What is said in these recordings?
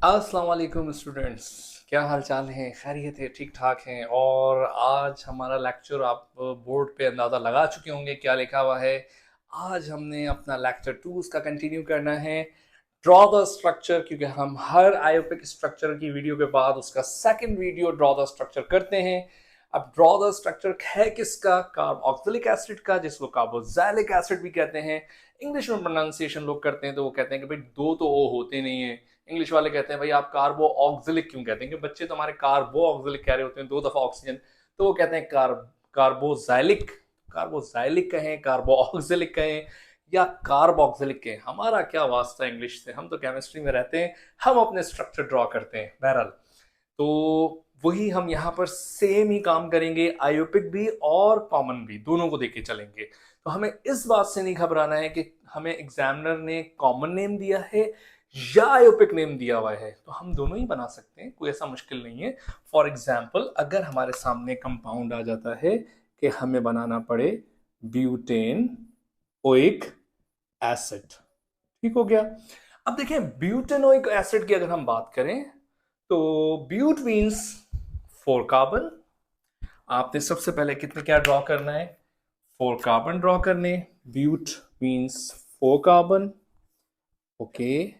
अस्सलाम वालेकुम स्टूडेंट्स। क्या हाल चाल है? खैरियत है? ठीक ठाक हैं? और आज हमारा लेक्चर आप बोर्ड पे अंदाज़ा लगा चुके होंगे क्या लिखा हुआ है। आज हमने अपना लेक्चर 2 उसका कंटिन्यू करना है, ड्रॉ द स्ट्रक्चर, क्योंकि हम हर आयोपिक स्ट्रक्चर की वीडियो के बाद उसका second video draw the structure करते हैं। अब ड्रॉ द स्ट्रक्चर है किसका? कार्बोक्सिलिक एसिड का, जिसको कार्बोक्सिलिक एसिड भी कहते हैं। इंग्लिश में प्रोनाउंसिएशन लोग करते हैं तो वो कहते हैं कि भाई दो तो ओ होते नहीं है। इंग्लिश वाले कहते हैं भाई आप कार्बो ऑक्सिलिक क्यों कहते हैं, कि बच्चे तो हमारे कार्बो ऑक्सिलिक कह रहे होते हैं दो दफा ऑक्सीजन, तो वो कहते हैं कार्बोजाइलिक। कार्बोजाइलिक कहें, कार्बो ऑक्सिलिक कहें या कार्बोक्सिलिक कहें, हमारा क्या वास्ता इंग्लिश से, हम तो केमिस्ट्री में रहते हैं, हम अपने स्ट्रक्चर ड्रॉ करते हैं। बहरहाल तो वही हम यहाँ पर सेम ही काम करेंगे, आयोपिक भी और कॉमन भी, दोनों को देके चलेंगे। तो हमें इस बात से नहीं घबराना है कि हमें एग्जामिनर ने कॉमन नेम दिया है या आयोपिक नेम दिया हुआ है, तो हम दोनों ही बना सकते हैं, कोई ऐसा मुश्किल नहीं है। फॉर एग्जाम्पल अगर हमारे सामने कंपाउंड आ जाता है कि हमें बनाना पड़े ब्यूटेन ओइक एसिड, ठीक हो गया। अब देखें ब्यूटेनोइक एसिड की अगर हम बात करें तो ब्यूट मीन्स 4 कार्बन। आपने सबसे पहले कितने क्या ड्रॉ करना है? 4 कार्बन ड्रॉ करने। But means 4 carbon. Okay.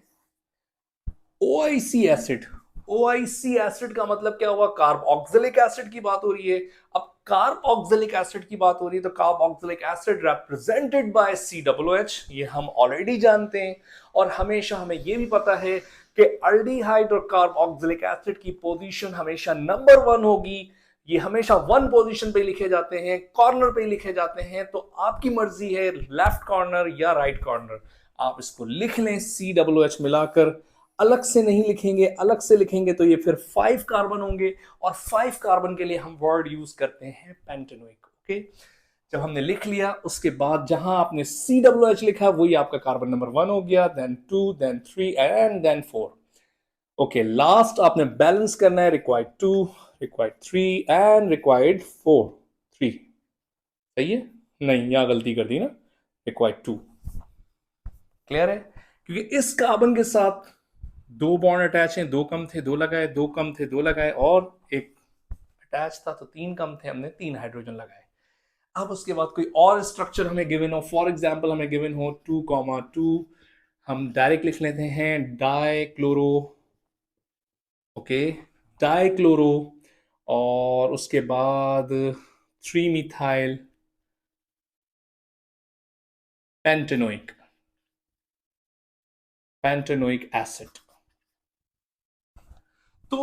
Oic acid, oic acid का मतलब क्या हुआ? कार्बोक्सिलिक एसिड की बात हो रही है। अब कार्बोक्सिलिक एसिड की बात हो रही है तो carboxylic acid represented by COOH, ये हम ऑलरेडी जानते हैं। और हमेशा हमें ये भी पता है कि अल्डिहाइड और कार्बोक्सिलिक एसिड की पोजीशन हमेशा नंबर 1 होगी। ये हमेशा 1 पोजीशन पे लिखे जाते हैं, कॉर्नर पे लिखे जाते हैं। तो आपकी मर्जी है लेफ्ट कॉर्नर या राइट कॉर्नर, आप इसको लिख लें COOH मिलाकर। अलग से नहीं लिखेंगे, अलग से लिखेंगे तो ये फिर 5 कार्बन होंगे, और 5 कार्बन के लिए हम वर्ड यूज करते हैं पेंटेनोइक। ओके, जब हमने लिख लिया उसके बाद जहां आपने COOH लिखा वही आपका कार्बन नंबर 1 हो गया, then 2, then 3 and then 4। Okay, last आपने बैलेंस करना है, रिक्वायर्ड 2, रिक्वायर्ड 3 एंड रिक्वायर्ड 4। 3 सही है? नहीं, यहां गलती कर दी ना, रिक्वायर्ड 2। क्लियर है? क्योंकि इस कार्बन के साथ 2 बॉन्ड अटैच हैं, 2 कम थे 2 लगाए, 2 कम थे 2 लगाए, और एक अटैच था तो 3 कम थे, हमने 3 हाइड्रोजन लगाए। अब उसके बाद कोई और स्ट्रक्चर हमें गिवन हो, फॉर एग्जांपल हमें गिवन हो 2,2, हम डायरेक्ट लिख लेते हैं डाइक्लोरो। ओके, डाइक्लोरो, और उसके बाद 3 मिथाइल पेंटेनोइक, पेंटेनोइक एसिड। तो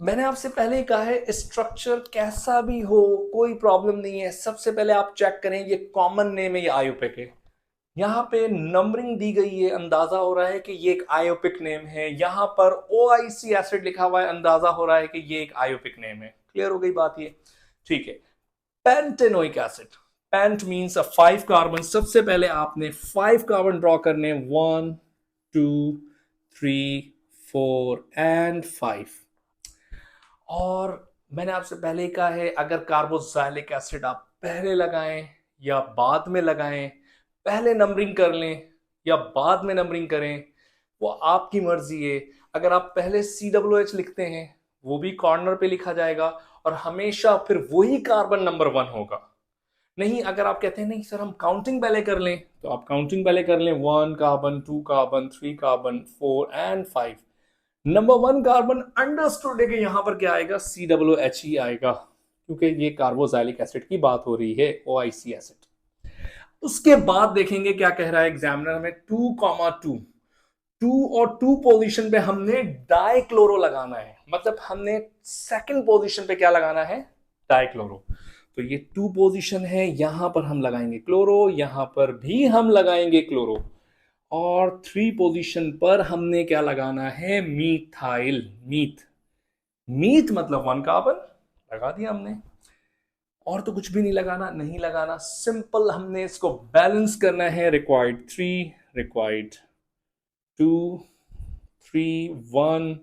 मैंने आपसे पहले ही कहा है स्ट्रक्चर कैसा भी हो कोई प्रॉब्लम नहीं है, सबसे पहले आप चेक करें ये कॉमन नेम है, ये आयोपिक है। यहाँ पे नंबरिंग दी गई है, अंदाजा हो रहा है कि ये एक आयोपिक नेम है। यहाँ पर ओआईसी एसिड लिखा हुआ है, अंदाजा हो रहा है कि ये एक आयोपिक नेम है। क्लियर हो गई बात ये? ठीक है। Pentanoic acid, pent means 5 carbon. सबसे पहले आपने 5 कार्बन ड्रॉ करने, 1, 2, 3, 4 एंड 5। और मैंने आपसे पहले ही कहा है अगर कार्बोक्सिलिक एसिड आप पहले लगाएं या बाद में लगाएं, पहले नंबरिंग कर लें या बाद में नंबरिंग करें, वो आपकी मर्जी है। अगर आप पहले COOH लिखते हैं वो भी कॉर्नर पे लिखा जाएगा, और हमेशा फिर वही कार्बन नंबर 1 होगा। नहीं, अगर आप कहते हैं नहीं सर हम काउंटिंग पहले कर लें, तो आप काउंटिंग पहले कर लें, 1 carbon, 2 carbon, 3 carbon, 4 and 5। Number 1 carbon understood है कि यहां पर क्या आएगा? COOH ही आएगा, क्योंकि ये कार्बोक्सिलिक एसिड की बात हो रही है, OIC एसिड। उसके बाद देखेंगे क्या कह रहा है एग्जामिनर हमें, 2,2, 2 और 2 पोजीशन पे हमने डाइक्लोरो लगाना है, मतलब हमने सेकंड पोजीशन पे क्या लगाना है? डाइक्लोरो। तो ये 2 पोजीशन है, यहां पर हम लगाएंगे क्लोरो, यहां पर भी हम लगाएंगे क्लोरो, और 3 पोजीशन पर हमने क्या लगाना है? मीथाइल। मीथ, मीथ मतलब 1 कार्बन लगा दिया हमने, और तो कुछ भी नहीं लगाना, नहीं लगाना, सिंपल हमने इसको बैलेंस करना है। रिक्वायर्ड 3, रिक्वायर्ड 2, 3, 1,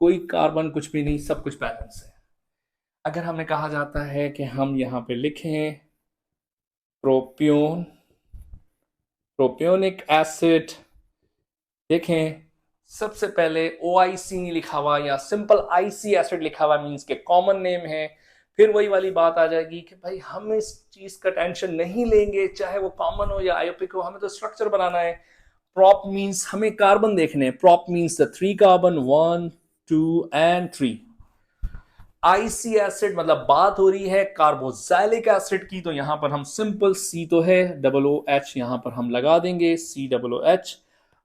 कोई कार्बन कुछ भी नहीं, सब कुछ बैलेंस है। अगर हमें कहा जाता है कि हम यहां पे लिखें प्रोपियोन, प्रोपियोनिक एसिड, देखें सबसे पहले OIC नहीं लिखा हुआ या सिंपल IC एसिड लिखा हुआ मींस के कॉमन नेम है। फिर वही वाली बात आ जाएगी कि भाई हम इस चीज का टेंशन नहीं लेंगे, चाहे वो कॉमन हो या आयोपिक हो, हमें तो स्ट्रक्चर बनाना है। प्रॉप मींस हमें कार्बन देखने हैं, prop means the 3 carbon 1 2 and 3। IC acid मतलब बात हो रही है कार्बोक्सिलिक एसिड की, तो यहां पर हम सिंपल सी तो है OOH यहां पर हम लगा देंगे COOH।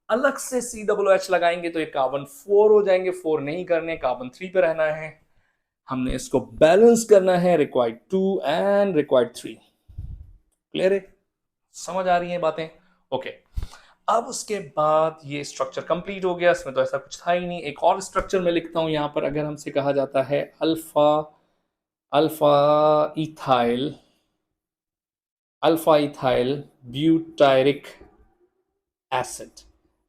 अलग से COOH लगाएंगे तो ये कार्बन 4 हो जाएंगे, 4 नहीं करने, कार्बन 3 पे रहना है। हमने इसको बैलेंस करना है, रिक्वायर्ड 2 एंड रिक्वायर्ड 3। क्लियर है, समझ आ रही है बातें? ओके। अब उसके बाद ये स्ट्रक्चर कंप्लीट हो गया, इसमें तो ऐसा कुछ था ही नहीं। एक और स्ट्रक्चर में लिखता हूं यहां पर, अगर हमसे कहा जाता है alpha alpha ethyl alpha ethyl butyric acid.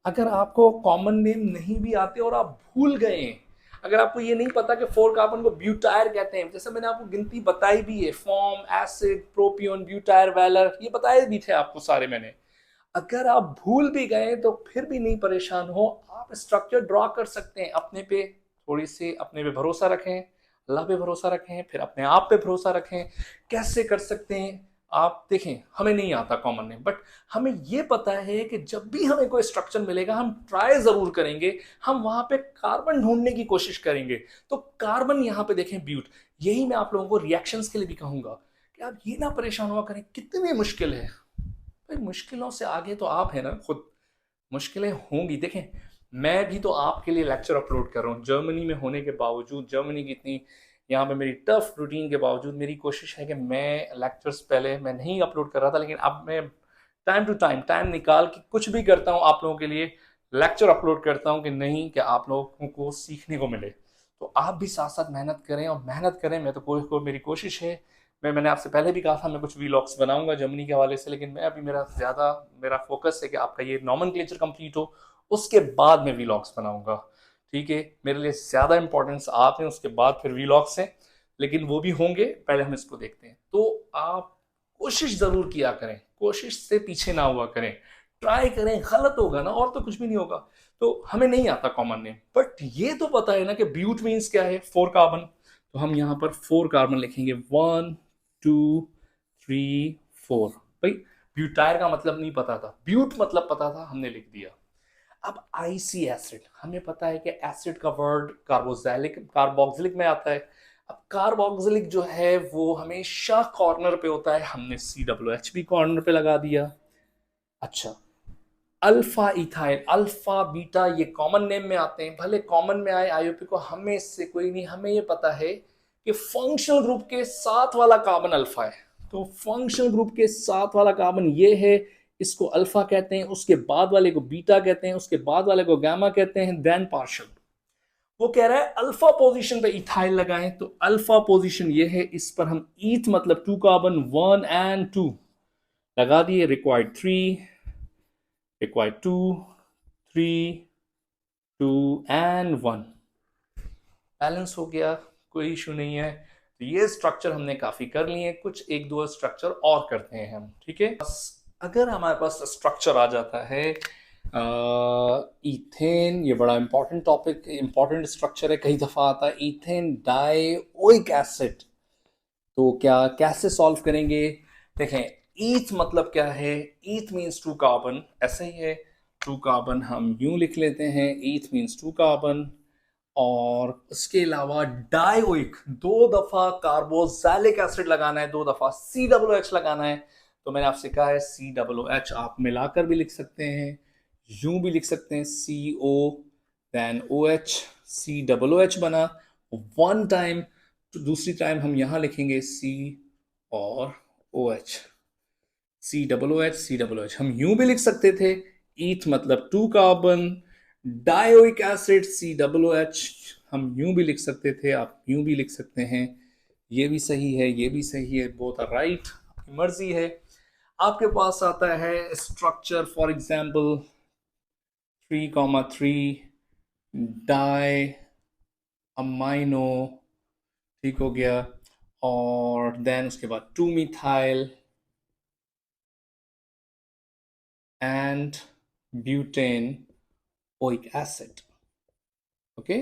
अगर आपको कॉमन नेम नहीं भी आते और आप भूल गए हैं, अगर आपको ये नहीं पता कि 4 कार्बन को ब्यूटायर कहते हैं, जैसे मैंने आपको गिनती बताई भी है, फॉर्म, एसिड, प्रोपियोन, ब्यूटायर, वैलर, ये बताए भी थे आपको सारे मैंने। अगर आप भूल भी गए तो फिर भी नहीं परेशान हो, आप स्ट्रक्चर ड्रॉ कर सकते हैं अपने पे। थोड़ी सी अपने पे भरोसा रखें, अल्लाह पे भरोसा रखें, फिर अपने आप पे भरोसा रखें। कैसे कर सकते हैं आप देखें, हमें नहीं आता कॉमन नेम, बट हमें ये पता है कि जब भी हमें कोई स्ट्रक्चर मिलेगा हम ट्राई जरूर करेंगे, हम वहां पे कार्बन ढूंढने की कोशिश करेंगे। तो कार्बन यहां पे देखें ब्यूट, यही मैं आप लोगों को रिएक्शंस के लिए भी कहूंगा कि आप ये ना परेशान हुआ करें कितनी मुश्किल है। भाई मुश्किलों से आगे तो आप है ना खुद। मुश्किलें होंगी, देखें मैं भी तो आपके लिए लेक्चर अपलोड कर रहा हूँ जर्मनी में होने के बावजूद, जर्मनी की इतनी यहाँ पे मेरी टफ रूटीन के बावजूद मेरी कोशिश है कि मैं लेक्चर्स पहले मैं नहीं अपलोड कर रहा था, लेकिन अब मैं टाइम टू टाइम निकाल के कुछ भी करता हूँ आप लोगों के लिए, लेक्चर अपलोड करता हूँ कि नहीं कि आप लोगों को सीखने को मिले। तो आप भी साथ साथ मेहनत करें और मेहनत करें, मैं तो मेरी कोशिश है। मैंने आपसे पहले भी कहा था मैं कुछ वीलॉग्स बनाऊंगा जर्मनी के हवाले से, लेकिन मैं अभी मेरा फोकस है कि आपका ये नॉमेनक्लेचर कंप्लीट हो, उसके बाद मैं वीलॉग्स बनाऊंगा। ठीक है, मेरे लिए ज्यादा इंपॉर्टेंस आप हैं, उसके बाद फिर वीलॉग्स हैं, लेकिन वो भी होंगे, पहले हम इसको देखते हैं। तो आप कोशिश जरूर किया करें, कोशिश से पीछे ना हुआ करें, ट्राई करें, गलत होगा ना और तो कुछ भी नहीं होगा। तो हमें नहीं आता कॉमन नेम, बट ये तो पता है ना कि ब्यूट मीन्स क्या है, 4 कार्बन। तो हम यहाँ पर 4 कार्बन लिखेंगे, 1 2 3 4। भाई ब्यूटायर का मतलब नहीं पता था, ब्यूट मतलब पता था, हमने लिख दिया। अब आईसी एसिड, हमें पता है कि एसिड का वर्ड कार्बोक्सिलिक में आता है। अब कार्बोक्सिलिक जो है वो हमेशा कॉर्नर पे होता है, हमने COOH भी कॉर्नर पे लगा दिया। अच्छा, अल्फा इथाइल, अल्फा बीटा ये कॉमन नेम में आते हैं, भले कॉमन में आए आईयूपी को, हमें इससे कोई नहीं, हमें ये पता है कि फंक्शनल ग्रुप के साथ वाला कार्बन अल्फा है। तो फंक्शनल ग्रुप के साथ वाला कार्बन ये है, इसको अल्फा कहते हैं, उसके बाद वाले को बीटा कहते हैं, उसके बाद वाले को गामा कहते हैं, देन पार्शियल। वो कह रहा है अल्फा पोजीशन पे इथाइल लगाएं, तो अल्फा पोजीशन ये है, इस पर हम ईथ मतलब 2 कार्बन 1 एंड 2 लगा दिए, रिक्वायर्ड 3 required 2 3 2 एंड 1, बैलेंस हो गया, कोई इशू नहीं है। तो ये स्ट्रक्चर हमने काफी कर लिए, कुछ एक दो स्ट्रक्चर और करते हैं हम, ठीक है। अगर हमारे पास स्ट्रक्चर आ जाता है इथेन, ये बड़ा इंपॉर्टेंट टॉपिक, इंपॉर्टेंट स्ट्रक्चर है, कई दफा आता है इथेन डाइओइक एसिड। तो क्या कैसे सॉल्व करेंगे, देखें ईथ मतलब क्या है, ईथ मीन्स 2 कार्बन, ऐसे ही है 2 कार्बन हम यूं लिख लेते हैं, ईथ मीन्स 2 कार्बन। और उसके अलावा डाइओइक, 2 दफा कार्बोक्सिलिक एसिड लगाना है, 2 दफा COOH लगाना है। तो मैंने आपसे कहा है COOH आप मिलाकर भी लिख सकते हैं, यूं भी लिख सकते हैं, CO देन OH, COOH बना 1 टाइम, तो दूसरी टाइम हम यहां लिखेंगे C और OH, COOH हम यूं भी लिख सकते थे, ईथ मतलब 2 कार्बन, डायोइक एसिड COOH हम यूं भी लिख सकते थे, आप यूं भी लिख सकते हैं, ये भी सही है, ये भी सही है, बोथ आर राइट, आपकी मर्जी है। आपके पास आता है structure for example 3,3 di amino, ठीक हो गया, और देन उसके बाद 2 methyl and butane oic acid. Okay,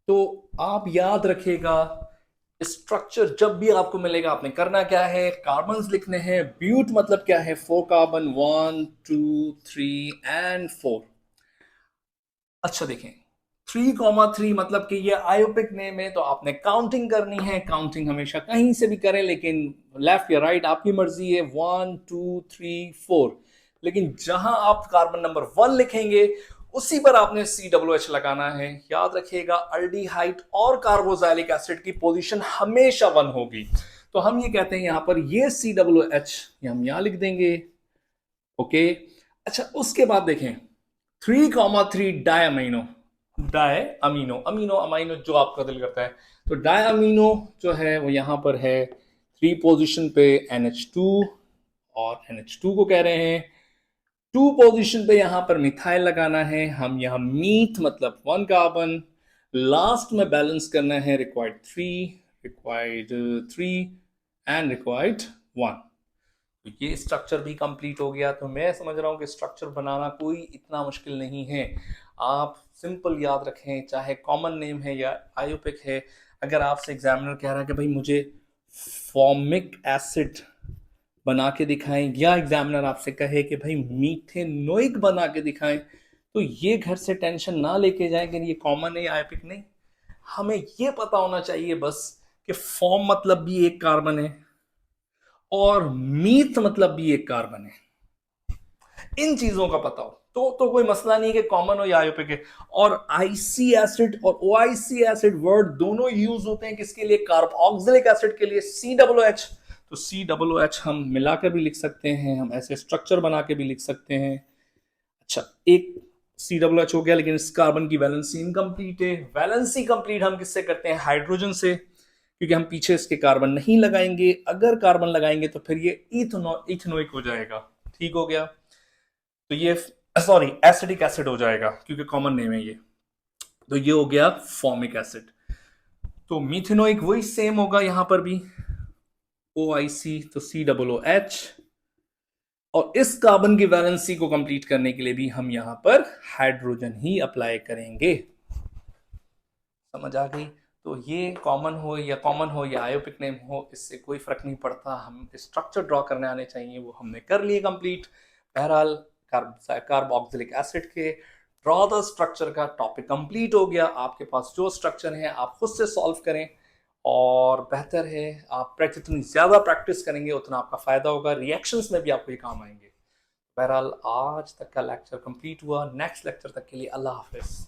तो आप याद रखिएगा स्ट्रक्चर जब भी आपको मिलेगा आपने करना क्या है, कार्बन्स लिखने हैं। ब्यूट मतलब क्या है, 4 कार्बन, 1 2 3 एंड 4। अच्छा देखें, 3,3 मतलब कि ये आयोपिक नेम है, तो आपने काउंटिंग करनी है। काउंटिंग हमेशा कहीं से भी करें, लेकिन लेफ्ट या राइट आपकी मर्जी है। 1 2 3 4, लेकिन जहां आप कार्बन नंबर 1 लिखेंगे उसी पर आपने COOH लगाना है। याद रखिएगा अल्डिहाइड और कार्बोक्सिलिक एसिड की पोजीशन हमेशा 1 होगी। तो हम ये कहते हैं यहां पर ये COOH ये हम यहां लिख देंगे। ओके, अच्छा उसके बाद देखें 3,3 डायअमीनो, डाय अमीनो, अमीनो अमाइनो जो आपका दिल करता है। तो डाय अमीनो जो है वो यहां पर है 3 पोजीशन पे NH2, और NH2 को कह रहे हैं 2 पोजीशन पे यहां पर मिथाइल लगाना है। हम यहां मीथ मतलब 1 कार्बन, लास्ट में बैलेंस करना है रिक्वायर्ड 3 एंड रिक्वायर्ड 1। तो ये स्ट्रक्चर भी कंप्लीट हो गया। तो मैं समझ रहा हूँ कि स्ट्रक्चर बनाना कोई इतना मुश्किल नहीं है। आप सिंपल याद रखें, चाहे कॉमन नेम है या आयोपिक है। अगर आपसे एग्जामिनर कह रहा है कि भाई मुझे फॉर्मिक एसिड बना के दिखाएं, या एग्जामिनर आपसे कहे कि भाई मीथेनोइक बना के दिखाएं, तो ये घर से टेंशन ना लेके जाएं कि ये कॉमन है या आयोपिक नहीं। हमें ये पता होना चाहिए बस कि फॉर्म मतलब भी एक कार्बन है और मीथ मतलब भी एक कार्बन है। इन चीजों का पता हो तो कोई मसला नहीं है कि कॉमन हो या आयोपिक है। और आईसी एसिड और ओआईसी एसिड वर्ड दोनों यूज होते हैं किसके लिए, कार्बोक्सिलिक एसिड के लिए, COOH। तो COOH हम मिलाकर भी लिख सकते हैं, हम ऐसे स्ट्रक्चर बना के भी लिख सकते हैं। अच्छा, एक COOH हो गया, लेकिन इस कार्बन की वैलेंसी इनकम्प्लीट है। वैलेंसी कंप्लीट हम किससे करते हैं, हाइड्रोजन से, क्योंकि हम पीछे इसके कार्बन नहीं लगाएंगे। अगर कार्बन लगाएंगे तो फिर ये इथेनोइक हो जाएगा। ठीक हो गया, तो ये सॉरी एसिडिक एसिड हो जाएगा क्योंकि कॉमन नेम है ये। तो ये हो गया फॉर्मिक एसिड। तो मिथेनोइक वही सेम होगा यहां पर भी, OIC तो COOH। और इस कार्बन की वैलेंसी को कंप्लीट करने के लिए भी हम यहां पर हाइड्रोजन ही अप्लाई करेंगे। समझ आ गई। तो ये कॉमन हो या आयोपिक नेम हो, इससे कोई फर्क नहीं पड़ता। हम स्ट्रक्चर ड्रॉ करने आने चाहिए, वो हमने कर लिए कंप्लीट। बहरहाल कार्बोक्सिलिक एसिड के ड्रॉ द स्ट्रक्चर का टॉपिक कंप्लीट हो गया। आपके पास जो स्ट्रक्चर है आप खुद से सॉल्व करें, और बेहतर है आप जितनी ज्यादा प्रैक्टिस करेंगे उतना आपका फायदा होगा, रिएक्शंस में भी आपको ये काम आएंगे। बहरहाल आज तक का लेक्चर कंप्लीट हुआ। नेक्स्ट लेक्चर तक के लिए अल्लाह हाफिज।